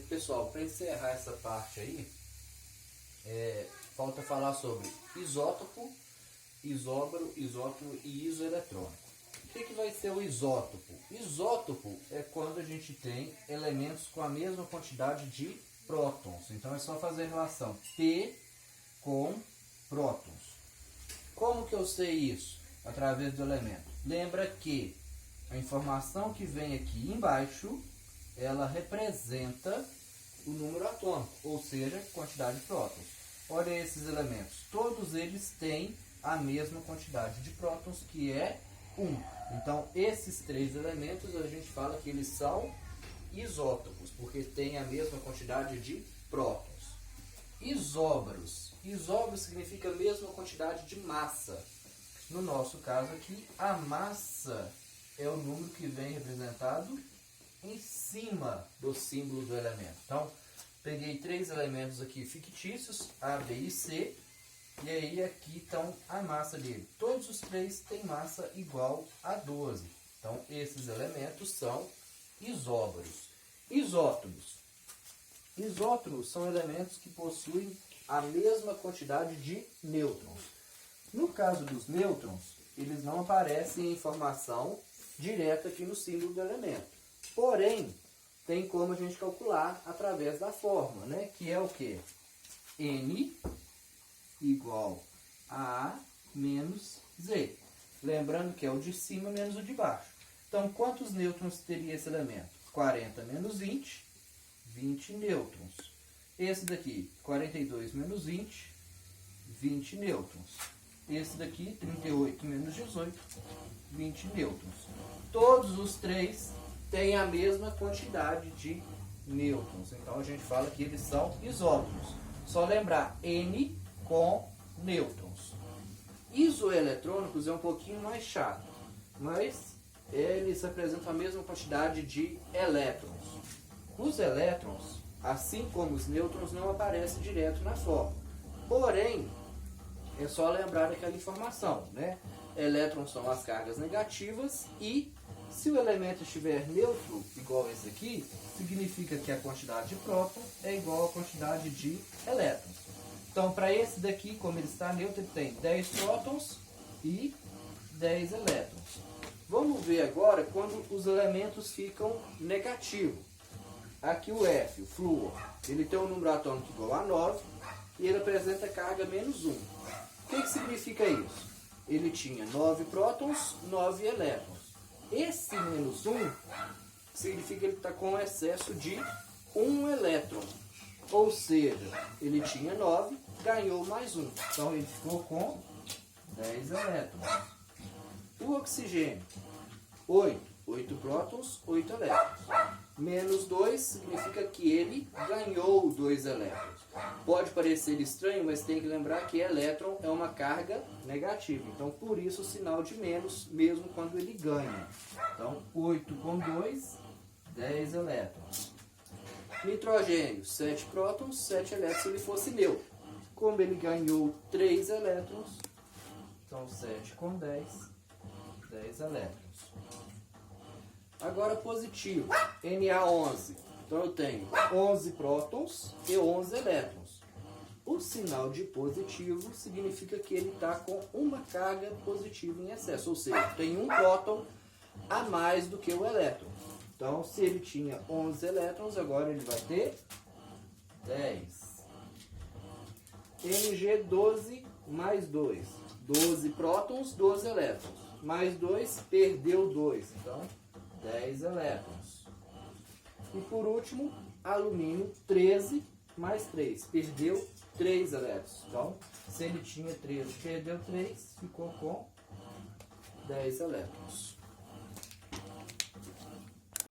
pessoal, para encerrar essa parte aí, falta falar sobre isótopo, isóbaro, isótopo e isoeletrônico. O que vai ser o isótopo? Isótopo é quando a gente tem elementos com a mesma quantidade de prótons. Então é só fazer a relação P com prótons. Como que eu sei isso? Através do elemento. Lembra que a informação que vem aqui embaixo, ela representa o número atômico, ou seja, quantidade de prótons. Olha esses elementos, todos eles têm a mesma quantidade de prótons, que é 1. Então, esses três elementos, a gente fala que eles são isótopos, porque têm a mesma quantidade de prótons. Isóbaros. Isóbaro significa a mesma quantidade de massa. No nosso caso aqui, a massa é o número que vem representado em cima do símbolo do elemento. Então, peguei três elementos aqui fictícios, A, B e C, e aí aqui estão a massa dele. Todos os três têm massa igual a 12. Então, esses elementos são isóbaros. Isótopos. Isótopos são elementos que possuem a mesma quantidade de nêutrons. No caso dos nêutrons, eles não aparecem em informação direta aqui no símbolo do elemento. Porém, tem como a gente calcular através da fórmula, né? Que é o quê? N igual a A menos Z. Lembrando que é o de cima menos o de baixo. Então, quantos nêutrons teria esse elemento? 40 menos 20, 20 nêutrons. Esse daqui, 42 menos 20, 20 nêutrons. Esse daqui, 38 menos 18, 20 nêutrons. Todos os três têm a mesma quantidade de nêutrons. Então, a gente fala que eles são isótopos. Só lembrar, N com nêutrons. Isoeletrônicos é um pouquinho mais chato, mas eles apresentam a mesma quantidade de elétrons. Os elétrons, assim como os nêutrons, não aparecem direto na fórmula. Porém, é só lembrar daquela informação, né? Elétrons são as cargas negativas e se o elemento estiver neutro, igual esse aqui, significa que a quantidade de próton é igual à quantidade de elétrons. Então, para esse daqui, como ele está neutro, ele tem 10 prótons e 10 elétrons. Vamos ver agora quando os elementos ficam negativos. Aqui o F, o flúor, ele tem um número atômico igual a 9 e ele apresenta carga menos 1. O que significa isso? Ele tinha 9 prótons, 9 elétrons. Esse menos 1 significa que ele está com excesso de 1 elétron. Ou seja, ele tinha 9, ganhou mais 1. Então ele ficou com 10 elétrons. O oxigênio, 8. 8 prótons, 8 elétrons. Menos 2 significa que ele ganhou 2 elétrons. Pode parecer estranho, mas tem que lembrar que elétron é uma carga negativa. Então, por isso o sinal de menos, mesmo quando ele ganha. Então, 8 com 2, 10 elétrons. Nitrogênio, 7 prótons, 7 elétrons se ele fosse neutro. Como ele ganhou 3 elétrons, então 7 com 10, 10 elétrons. Agora positivo, Na11. Então eu tenho 11 prótons e 11 elétrons. O sinal de positivo significa que ele está com uma carga positiva em excesso, ou seja, tem um próton a mais do que o elétron. Então, se ele tinha 11 elétrons, agora ele vai ter 10. Mg12 mais 2. 12 prótons, 12 elétrons. Mais 2, perdeu 2. Então, 10 elétrons. E por último, alumínio 13 mais 3. Perdeu 3 elétrons. Então, se ele tinha 13, perdeu 3, ficou com 10 elétrons.